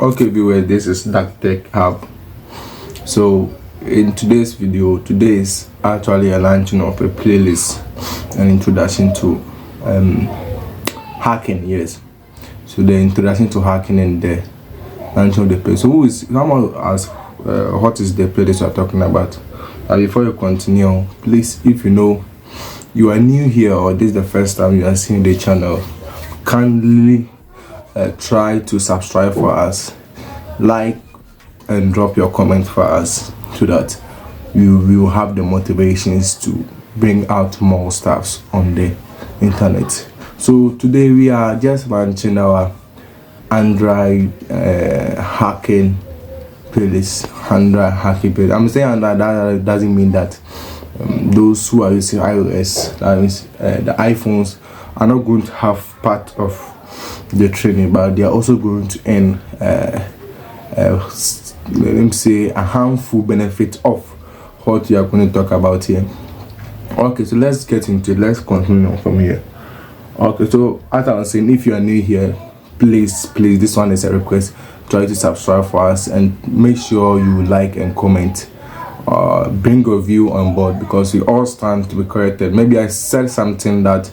Okay viewers, this is Dark Tech Hub. So in today's video, today is actually a launching of a playlist, an introduction to hacking. Yes, so the introduction to hacking and the launching of the playlist. So someone ask what is the playlist we're talking about? Before you continue, please, if you know you are new here or this is the first time you are seeing the channel, kindly try to subscribe for us, like and drop your comment for us, so that you will have the motivations to bring out more stuffs on the internet. So today we are just launching our Android hacking playlist. Android hacking playlist. I'm saying Android, that doesn't mean that those who are using iOS, that means the iPhones, are not going to have part of the training, but they are also going to earn let me say a harmful benefit of what we are going to talk about here. Okay, so let's get into it. Let's continue from here. Okay, so as I was saying, if you are new here, please, this one is a request, try to subscribe for us and make sure you like and comment. Bring your view on board, because we all stand to be corrected. Maybe I said something that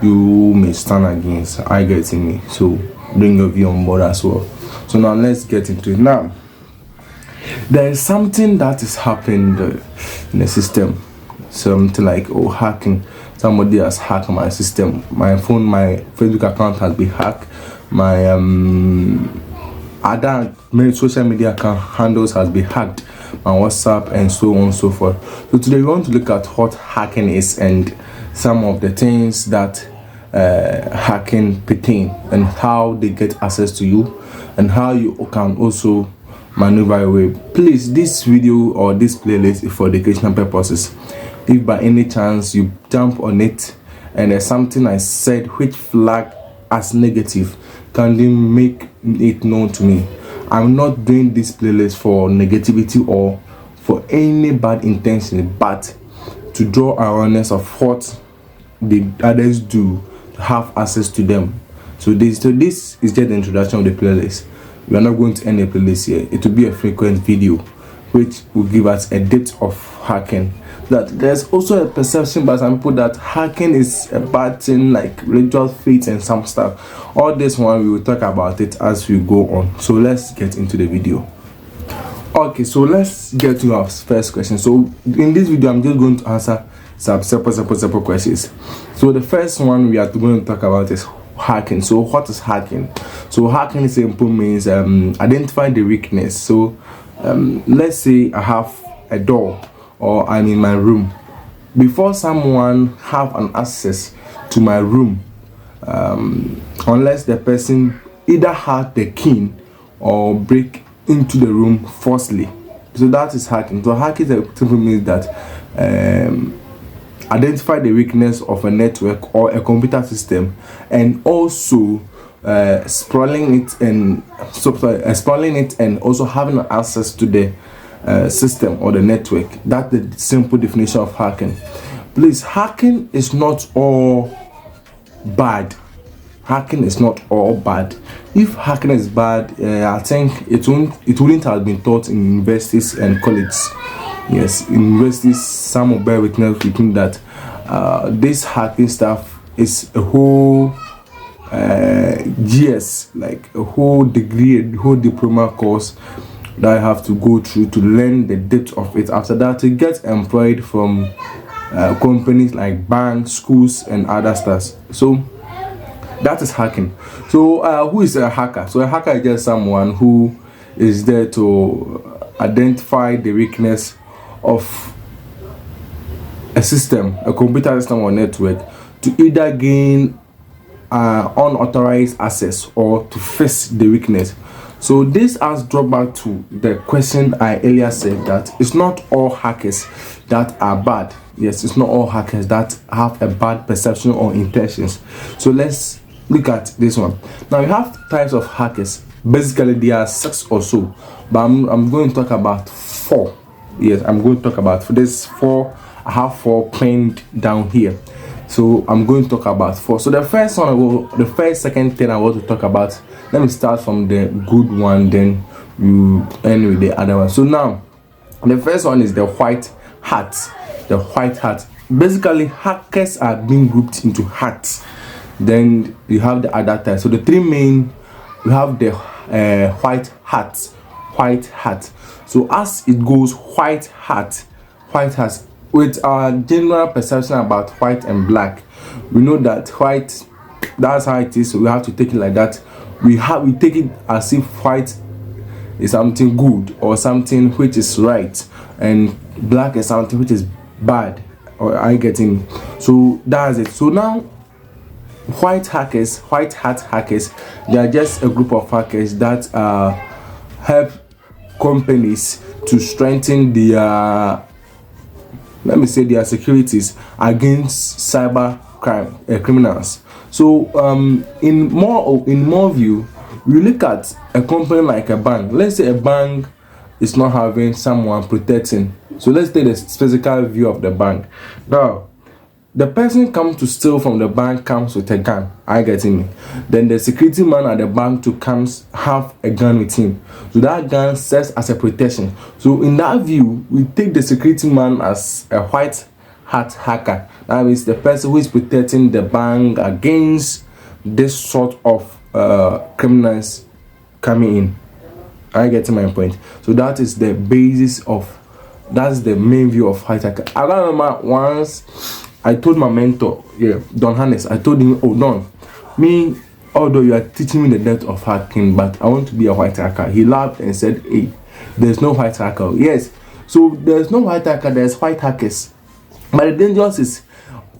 you may stand against. I get in me, so bring your view on board as well. So now let's get into it. Now there is something that is happening in the system, something like hacking. Somebody has hacked my system, my phone, my Facebook account has been hacked, my other social media account handles has been hacked, my WhatsApp, and so on and so forth. So today we want to look at what hacking is and some of the things that hacking pertain, and how they get access to you, and how you can also maneuver away. Please, this video or this playlist is for educational purposes. If by any chance you jump on it and there's something I said which flag as negative, kindly make it known to me. I'm not doing this playlist for negativity or for any bad intention, but to draw awareness of what the others do to have access to them. So this is just the introduction of the playlist. We are not going to end the playlist here. It will be a frequent video which will give us a depth of hacking. That there's also a perception by some people that hacking is a bad thing, like ritual faith and some stuff. All this one, we will talk about it as we go on. So let's get into the video. Okay, so let's get to our first question. So in this video, I'm just going to answer some simple questions. So the first one we are going to talk about is hacking. So what is hacking? So hacking simple means identify the weakness. So let's say I have a door, or I'm in my room. Before someone have an access to my room, unless the person either had the key or break into the room forcibly. So that is hacking. So hacking simply means that identify the weakness of a network or a computer system, and also exploiting it and also having access to the system or the network. That's the simple definition of hacking. Please, hacking is not all bad. Hacking is not all bad. If hacking is bad, I think it wouldn't have been taught in universities and colleges. Yes, in universities, some will bear witness with me that this hacking stuff is a whole GS, like a whole degree, a whole diploma course that I have to go through to learn the depth of it. After that, to get employed from companies like banks, schools, and other stuff. So that is hacking. So who is a hacker? So a hacker is just someone who is there to identify the weakness of a system, a computer system or network, to either gain unauthorized access or to fix the weakness. So this has brought back to the question I earlier said, that it's not all hackers that are bad. Yes, it's not all hackers that have a bad perception or intentions. So let's look at this one. Now we have types of hackers. Basically there are 6 or so, but I'm going to talk about 4. Yes, I'm going to talk about for this 4. I have 4 pinned down here. So I'm going to talk about 4. So the first second thing I want to talk about let me start from the good one, then you end with the other one. So now the first one is the white hat. The white hat. Basically, hackers are being grouped into hats. Then you have the other type. So the three main, we have the white hat. White hat. So as it goes, white hat. With our general perception about white and black, we know that white, that's how it is. So we have to take it like that. We take it as if white is something good or something which is right, and black is something which is bad. Or I getting? So that's it. So now white hat hackers, they are just a group of hackers that help companies to strengthen their, let me say, their securities against cyber crime criminals. So in more view, we look at a company like a bank. Let's say a bank is not having someone protecting. So let's take the physical view of the bank. Now, the person comes to steal from the bank comes with a gun. I getting me? Then the security man at the bank to comes have a gun with him. So that gun serves as a protection. So in that view, we take the security man as a white hat hacker. That means the person who is protecting the bank against this sort of criminals coming in. I get my point. So that is the basis of, that's the main view of white hacker. I remember once I told my mentor, Don Hannes, I told him, oh Don, me, although you are teaching me the depth of hacking, but I want to be a white hacker. He laughed and said, hey, there's no white hacker. Yes, so there's no white hacker, there's white hackers. But the dangerous is,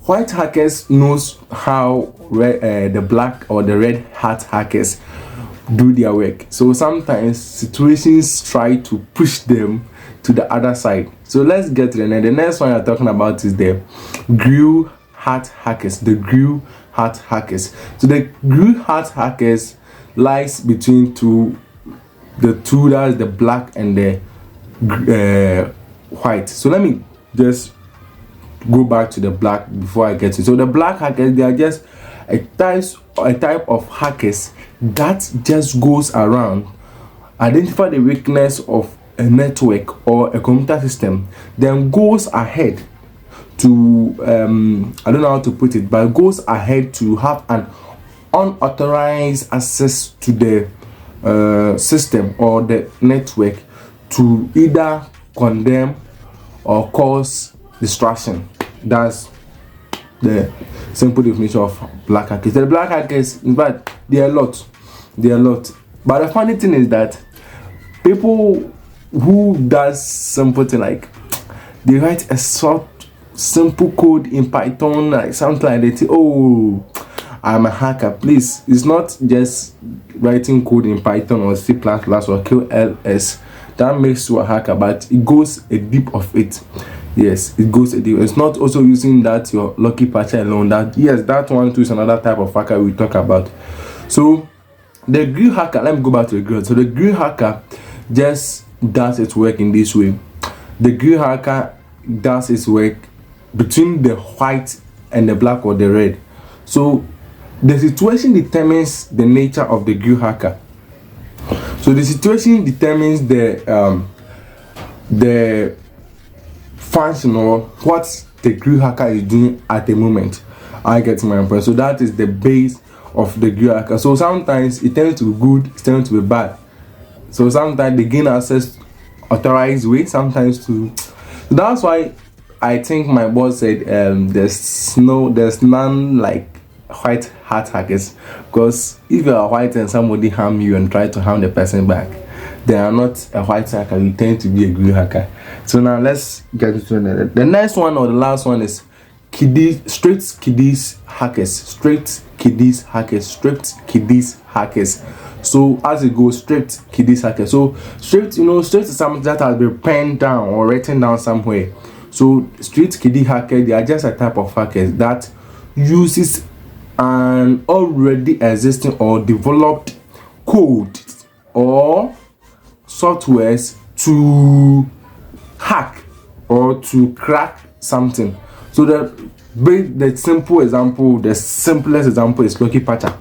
white hackers knows how the black or the red hat hackers do their work. So sometimes situations try to push them to the other side. So let's get to the next one I'm talking about is the grill hat hackers. The grill hat hackers. So the grill hat hackers lies between the two, that's the black and the white. So let me just go back to the black before I get to it. So the black hackers, they are just a type of hackers that just goes around, identify the weakness of a network or a computer system, then goes ahead to I don't know how to put it, but goes ahead to have an unauthorized access to the system or the network to either condemn or cause destruction. That's the simple definition of black hackers. The black hackers, in fact, they are a lot. But the funny thing is that people who does something like, they write a short simple code in Python, like something like that. Oh, I'm a hacker. Please, it's not just writing code in Python or C++ or QLS that makes you a hacker, but it goes a deep of it. Yes, it goes a deep. It's not also using that your lucky patcher alone. That, yes, that one too is another type of hacker we talk about. So the grill hacker, let me go back to the grill. So the grill hacker just does its work in this way. The grill hacker does its work between the white and the black or the red. So the situation determines the nature of the grill hacker. So the situation determines the function or what the grill hacker is doing at the moment. I get my point. So that is the base of the grill hacker. So sometimes it tends to be good, it tends to be bad. So sometimes they gain access authorized way, sometimes to. So that's why I think my boss said there's none like white hat hackers, because if you are white and somebody harm you and try to harm the person back, they are not a white hacker, you tend to be a green hacker. So now let's get into the next one, or the last one, is straight kiddies hackers. So as it goes, straight kiddies hackers. So straight is something that has been penned down or written down somewhere. So street kiddie hacker, they are just a type of hackers that uses an already existing or developed code or softwares to hack or to crack something. So the simplest example is lucky patcher.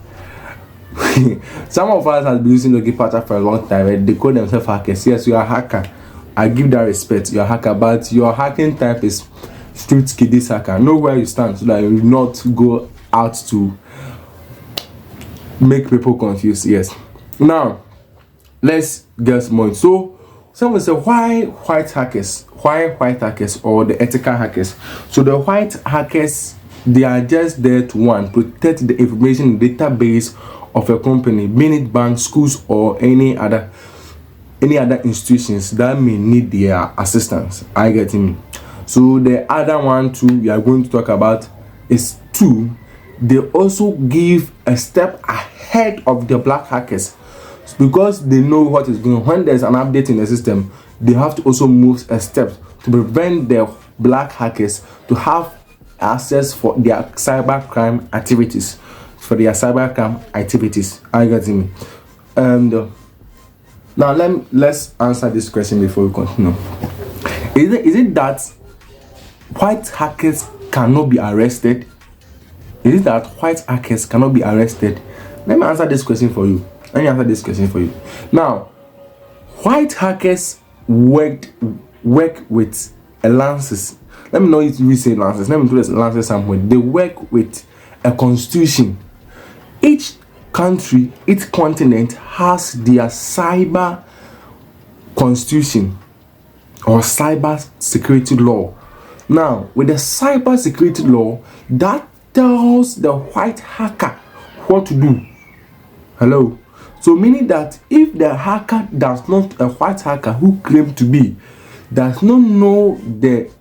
Some of us have been using Logi pattern for a long time, and they call themselves hackers. Yes, you are a hacker. I give that respect. You're a hacker, but your hacking type is street kiddies hacker. Know where you stand so that you will not go out to make people confused. Yes. Now, let's get more. So, someone say, why white hackers? Why white hackers or the ethical hackers? So the white hackers, they are just there to one, protect the information database of a company, being it banks, schools, or any other institutions that may need their assistance. I get him. So the other one too we are going to talk about is two, they also give a step ahead of the black hackers, because they know what is going on. When there's an update in the system, they have to also move a step to prevent the black hackers to have access for their cybercrime activities. I get me. And now let's answer this question before we continue. Is it that white hackers cannot be arrested? Is it that white hackers cannot be arrested? Let me answer this question for you. Now, white hackers work with lances. Let me know if we say lances. Let me do this lances somewhere. They work with a constitution. Each country, each continent has their cyber constitution or cyber security law. Now, with the cyber security law, that tells the white hacker what to do. Hello. So meaning that if the hacker does not, a white hacker who claims to be, does not know the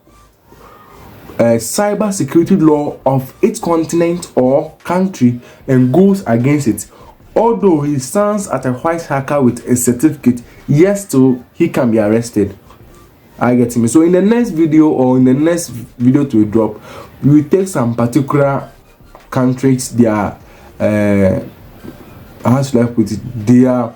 cyber security law of its continent or country and goes against it, although he stands at a white hacker with a certificate, yes, so he can be arrested. I get me. So in the next video to drop, we will take some particular countries, their how should I put it, their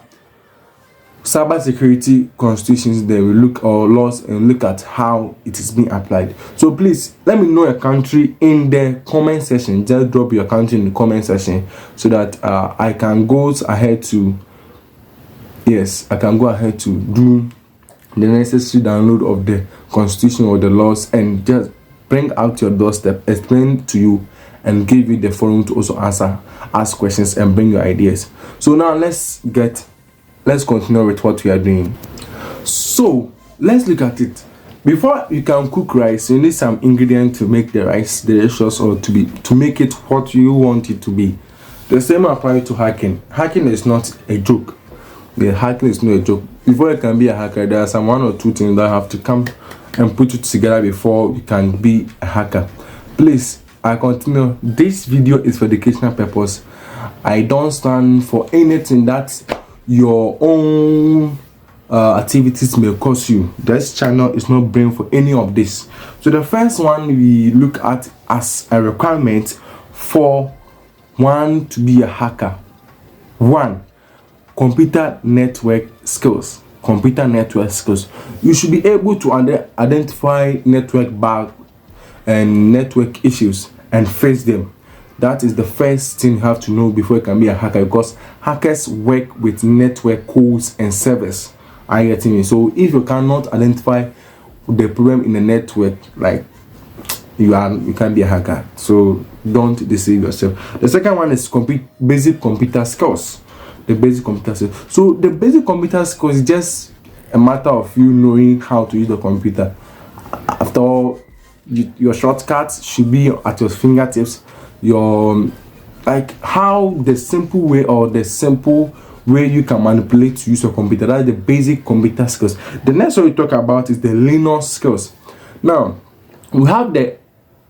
cyber security constitutions. They will look, or laws, and look at how it is being applied. So please let me know a country in the comment section. Just drop your country in the comment section so that I can go ahead to do the necessary download of the constitution or the laws and just bring out your doorstep, explain to you, and give you the forum to also ask questions and bring your ideas. So now let's continue with what we are doing. So let's look at it. Before you can cook rice, you need some ingredients to make the rice delicious, or to make it what you want it to be. The same applies to hacking. Hacking is not a joke. Hacking is not a joke. Before you can be a hacker, there are some one or two things that have to come and put it together before you can be a hacker. Please, I continue. This video is for educational purpose. I don't stand for anything that your own activities may cause you. This channel is not brain for any of this. So the first one we look at as a requirement for one to be a hacker. One, computer network skills. You should be able to identify network bugs and network issues and face them. That is the first thing you have to know before you can be a hacker, because hackers work with network codes and servers. I get me. So if you cannot identify the problem in the network, like you can't be a hacker. So don't deceive yourself. The second one is basic computer skills. So the basic computer skills is just a matter of you knowing how to use the computer. After all, your shortcuts should be at your fingertips. Your how the simple way you can manipulate to use your computer. That's the basic computer skills. The next one we talk about is the Linux skills. Now we have the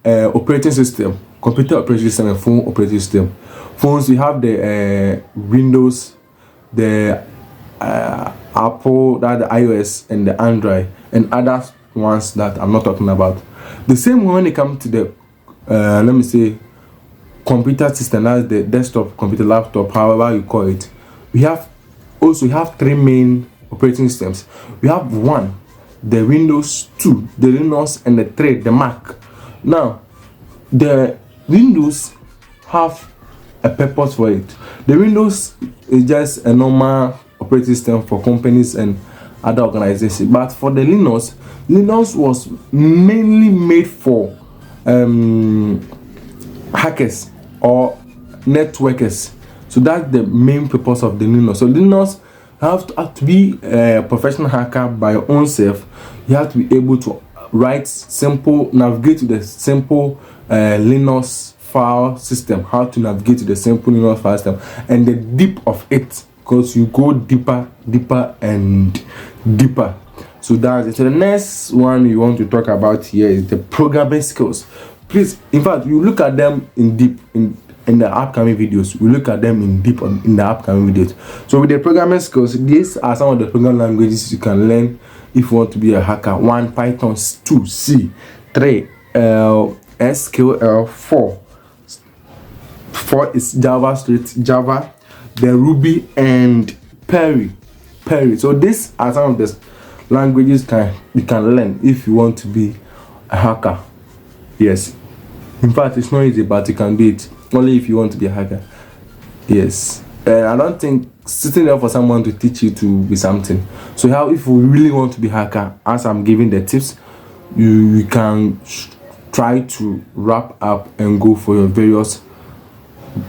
operating system, computer operating system, and phone operating system. Phones, we have the Windows, the Apple, that the iOS, and the Android, and other ones that I'm not talking about. The same when it comes to the let me say computer system, that's the desktop computer, laptop, however you call it. We have three main operating systems. We have one, the Windows, two, the Linux, and the three, the Mac. Now the Windows have a purpose for it. The Windows is just a normal operating system for companies and other organizations, but for the Linux was mainly made for hackers or networkers. So that's the main purpose of the Linux. So Linux have to be a professional hacker by your own self. You have to be able to navigate to the simple Linux file system, how to navigate to the simple Linux file system, and the deep of it, because you go deeper and deeper. So that's it. So the next one you want to talk about here is the programming skills. Please, in fact, you look at them in deep in the upcoming videos. We look at them in deep in the upcoming videos. So with the programming skills, these are some of the programming languages you can learn if you want to be a hacker. 1 Python, 2 C, 3 SQL, 4 is Java, then Ruby and Perry. So these are some of the languages you can learn if you want to be a hacker. Yes, in fact, it's not easy, but you can do it only if you want to be a hacker. Yes, I don't think sitting there for someone to teach you to be something. So if you really want to be a hacker, as I'm giving the tips, you can try to wrap up and go for your various.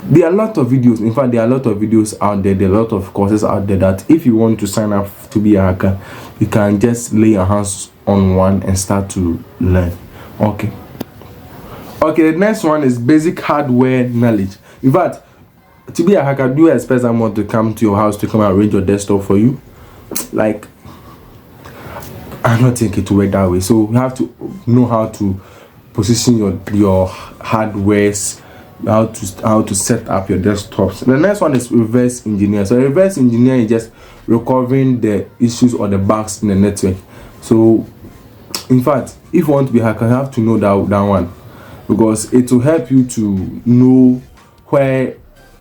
There are a lot of videos. In fact, there are a lot of videos out there. There are a lot of courses out there that if you want to sign up to be a hacker, you can just lay your hands on one and start to learn. Okay, the next one is basic hardware knowledge. In fact, to be a hacker, do you expect someone to come to your house to come and arrange your desktop for you? Like, I don't think it will work that way. So you have to know how to position your hardwares, how to set up your desktops. The next one is reverse engineer. So reverse engineer is just recovering the issues or the bugs in the network. So in fact, if you want to be a hacker, you have to know that one, because it will help you to know where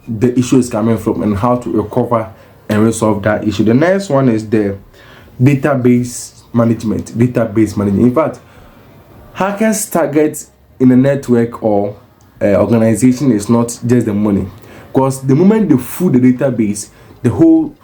the issue is coming from and how to recover and resolve that issue. The next one is the database management. In fact, hackers target in a network or organization is not just the money, because the moment they fool the database, the whole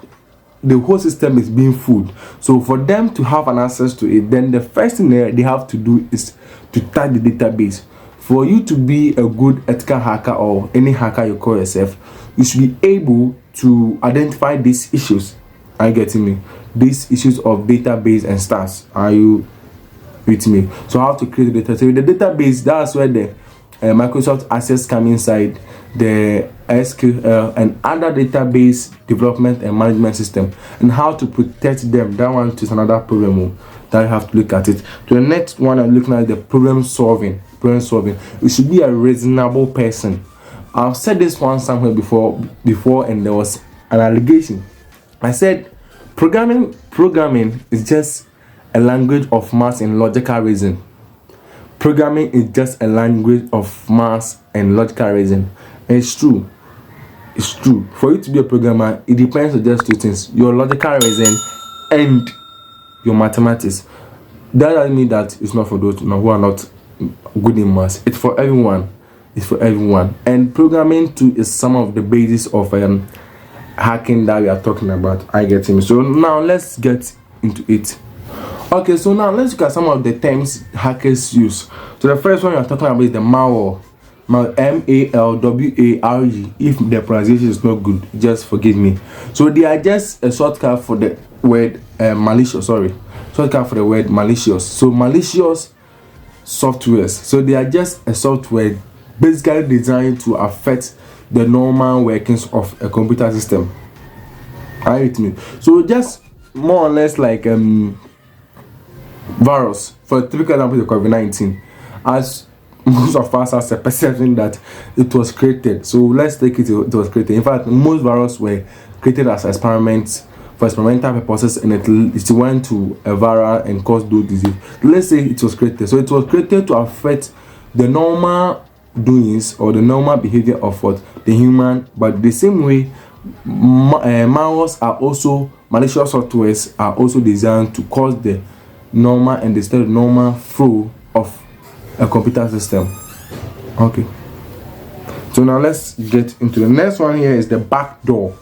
system is being fooled. So for them to have an access to it, then the first thing they have to do is to tag the database. For you to be a good ethical hacker, or any hacker you call yourself, you should be able to identify these issues. Are you getting me? These issues of database and stats. Are you with me? So how to create the data? So with the database, that's where the Microsoft Access come inside, the SQL and other database development and management system, and how to protect them. That one is another problem that you have to look at it. So the next one I'm looking at the problem solving. You should be a reasonable person. I've said this one somewhere before, and there was an allegation. I said programming is just a language of math and logical reason. Programming is just a language of math and logical reason. And it's true. For you to be a programmer, it depends on just two things: your logical reason and your mathematics. That doesn't mean that it's not for those who are not good in math. It's for everyone. And programming too is some of the basis of hacking that we are talking about. I get him. So now let's get into it. Okay, so now let's look at some of the terms hackers use. So the first one we are talking about is the malware. MALWARE. If the pronunciation is not good, just forgive me. So they are just a shortcut for the word malicious. Shortcut for the word malicious. So malicious softwares. So they are just a software basically designed to affect the normal workings of a computer system. Are you with me? So just more or less like virus. For a typical example, the COVID-19, as most of us has a perception that it was created. So let's take it was created. In fact, most viruses were created as experiments for experimental purposes, and it went to a viral and caused those disease. Let's say it was created. So it was created to affect the normal doings or the normal behavior of the human. But the same way, malicious softwares are also designed to cause the normal and disturb normal flow of a computer system. Okay. So now let's get into the next one. Here is the back door.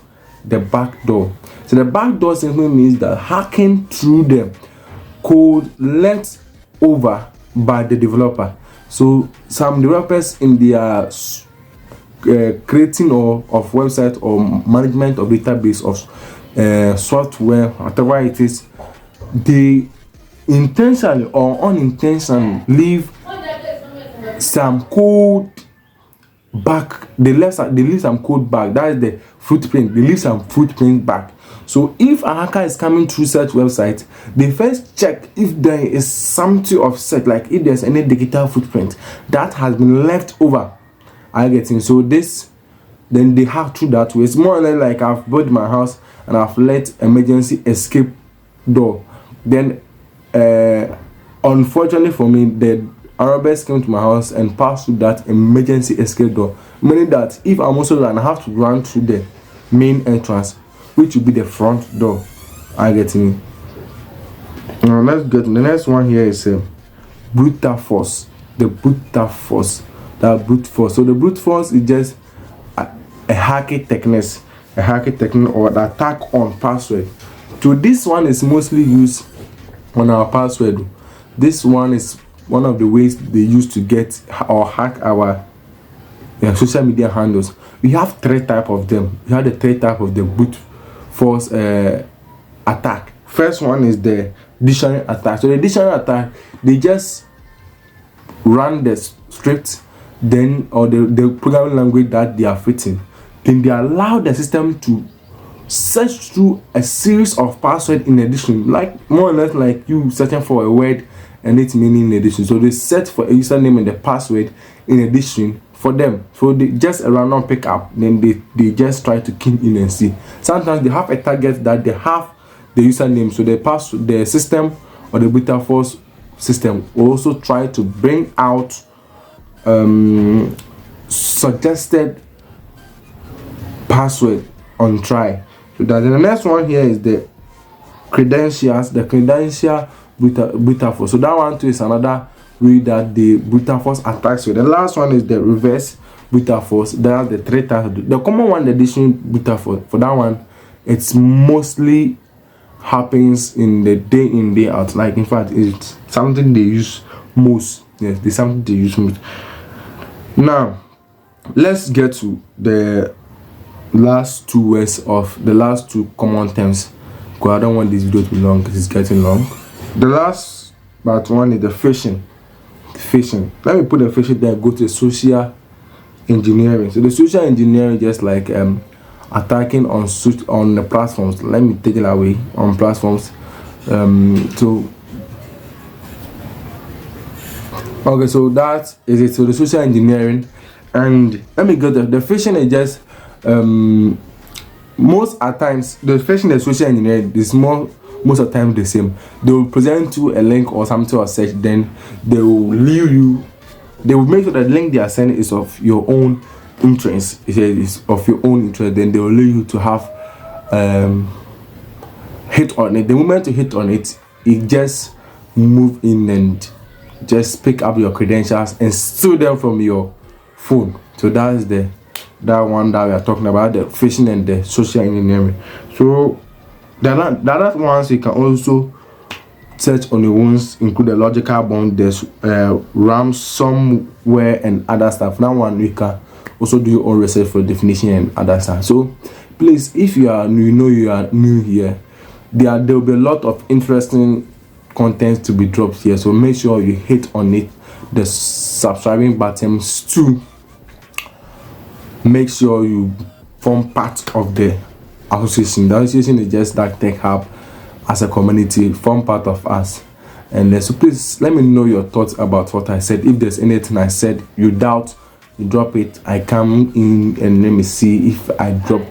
The back door. So the back door simply means that hacking through the code left over by the developer. So some developers in their creating of website or management of database of software, whatever it is, they intentionally or unintentionally leave some code back. They leave some code back. That is the footprint. They leave some footprint back. So if a hacker is coming through such website, they first check if there is something of such, like if there's any digital footprint that has been left over. I get in. So this, then they hack through that way. It's more or less like I've built my house and I've let emergency escape door. Then unfortunately for me, the robbers came to my house and passed through that emergency escape door, meaning that if I'm also run, I have to run through the main entrance, which will be the front door. I get me. Now let's get the next one. Here is brute force. The brute force. That brute force. So the brute force is just a hacking technique, or the attack on password. So this one is mostly used on our password. This one is one of the ways they use to get or hack our social media handles. We have three types of them. We have the three types of the brute force attack. First one is the dictionary attack. So the dictionary attack, they just run the script, then or the programming language that they are written. Then they allow the system to search through a series of passwords in addition, like more or less like you searching for a word and its meaning in addition. So they search for a username and the password in addition for them. So they just a random pickup, then they just try to key in and see. Sometimes they have a target that they have the username, so the system or the brute force system will also try to bring out suggested password on try. So that the next one here is the credentials, the credential brute force. So that one too is another way that the brute force attacks. So the last one is the reverse brute force. That's the three types. The common one, the addition brute force. For that one, it's mostly happens in the day in day out. Like in fact, it's something they use most. Yes, it's something they use most. Now, let's get to the last two words of the last two common terms, because I don't want this video to be long because it's getting long. The last but one is the phishing. Let me put the phishing there. Go to social engineering. So the social engineering is just like attacking on the platforms. Let me take it away on platforms. Okay, so that is it. So the social engineering, and let me go to the phishing is just most at times the phishing and social engineering is most of the time the same. They will present you a link or something or such, then they will leave you. They will make sure that the link they are sending is of your own interest. It is of your own interest. Then they will leave you to have hit on it. The moment you hit on it, it just move in and just pick up your credentials and steal them from your phone. So that is that one that we are talking about, the phishing and the social engineering. So the other ones you can also search on your ones include the logical bomb, there's ransomware and other stuff. That one you can also do your own research for definition and other stuff. So please, if you are new here, there will be a lot of interesting content to be dropped here. So make sure you hit on it, the subscribing buttons too. Make sure you form part of the association. The association is just that Tech Hub as a community. Form part of us. And so please let me know your thoughts about what I said. If there's anything I said you doubt, you drop it. I come in and let me see if I drop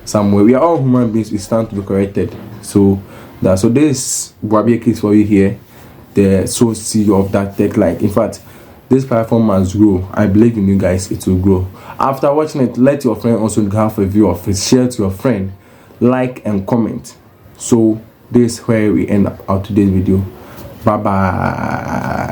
somewhere. We are all human beings. We stand to be corrected. So this Bwabia case for you here, the CEO of that tech. Like in fact, this platform must grow. I believe in you guys, it will grow. After watching it, let your friend also have a view of it. Share to your friend, like and comment. So this is where we end up our today's video. Bye bye.